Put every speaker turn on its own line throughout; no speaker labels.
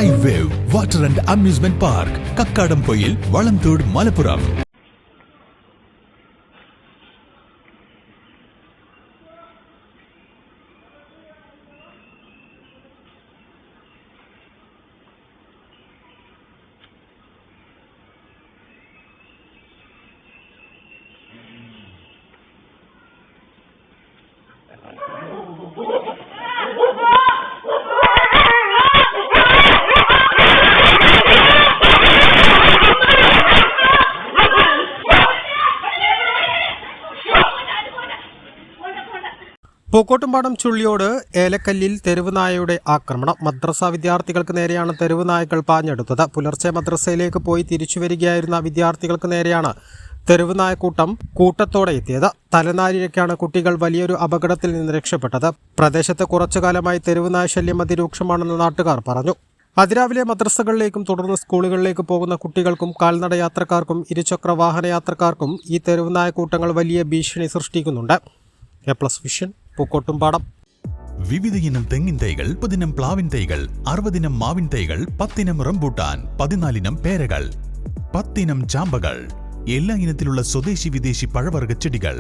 Sky Wave Water and Amusement Park, Kakkadampoyil, Valanthod, Malappuram.
Pookkottumpadam Chulliyode ഏലക്കല്ലിൽ തെരുവ് നായയുടെ ആക്രമണം. മദ്രസ വിദ്യാർത്ഥികൾക്ക് നേരെയാണ് തെരുവ് നായകൾ പാഞ്ഞെടുത്തത്. പുലർച്ചെ മദ്രസയിലേക്ക് പോയി തിരിച്ചുവരികയായിരുന്ന വിദ്യാർത്ഥികൾക്ക് നേരെയാണ് തെരുവ് നായക്കൂട്ടം കൂട്ടത്തോടെ എത്തിയത്. തലനാരിഴയ്ക്കാണ് കുട്ടികൾ വലിയൊരു അപകടത്തിൽ നിന്ന് രക്ഷപ്പെട്ടത്. പ്രദേശത്ത് കുറച്ചുകാലമായി തെരുവ് നായ ശല്യം അതിരൂക്ഷമാണെന്ന് നാട്ടുകാർ പറഞ്ഞു. അതിരാവിലെ മദ്രസകളിലേക്കും തുടർന്ന് സ്കൂളുകളിലേക്ക് പോകുന്ന കുട്ടികൾക്കും കാൽനട യാത്രക്കാർക്കും ഇരുചക്ര വാഹന യാത്രക്കാർക്കും ഈ തെരുവ് നായക്കൂട്ടങ്ങൾ വലിയ ഭീഷണി സൃഷ്ടിക്കുന്നുണ്ട്. A+ vision Pookkottumpadam.
വിവിധ ഇനം തെങ്ങിൻ തൈകൾ, 30 ഇനം പ്ലാവിൻ തൈകൾ, 60 ഇനം മാവിൻ തൈകൾ, 10 ഇനം റംബൂട്ടാൻ, 14 ഇനം പേരകൾ, 10 ഇനം ചാമ്പകൾ, എല്ലാ ഇനത്തിലുള്ള സ്വദേശി വിദേശി പഴവർഗ്ഗ ചെടികൾ.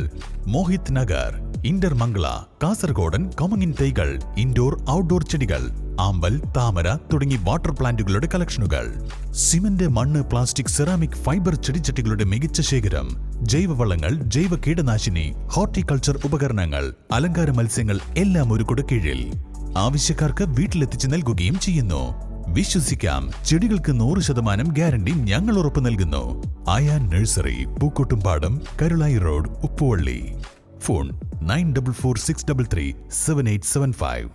മോഹിത് നഗർ, ഇന്റർമംഗള, കാസർഗോഡൻ കമുങ്ങിൻ തൈകൾ, ഇൻഡോർ ഔട്ട്ഡോർ ചെടികൾ, ആമ്പൽ, താമര തുടങ്ങി വാട്ടർ പ്ലാന്റുകളുടെ കളക്ഷനുകൾ. സിമന്റ്, മണ്ണ്, പ്ലാസ്റ്റിക്, സെറാമിക്, ഫൈബർ ചെടിച്ചട്ടികളുടെ മികച്ച ശേഖരം. ജൈവവളങ്ങൾ, ജൈവ കീടനാശിനി, ഹോർട്ടിക്കൾച്ചർ ഉപകരണങ്ങൾ, അലങ്കാര മത്സ്യങ്ങൾ എല്ലാം ഒരു കുടക്കീഴിൽ. ആവശ്യക്കാർക്ക് വീട്ടിലെത്തിച്ച് നൽകുകയും ചെയ്യുന്നു. വിശ്വസിക്കാം, ചെടികൾക്ക് 100% ഗ്യാരണ്ടി ഞങ്ങൾ ഉറപ്പു നൽകുന്നു. Ayan nursery, Pookkottumpadam, Karulai road, Uppuvalli. Phone 9446337875.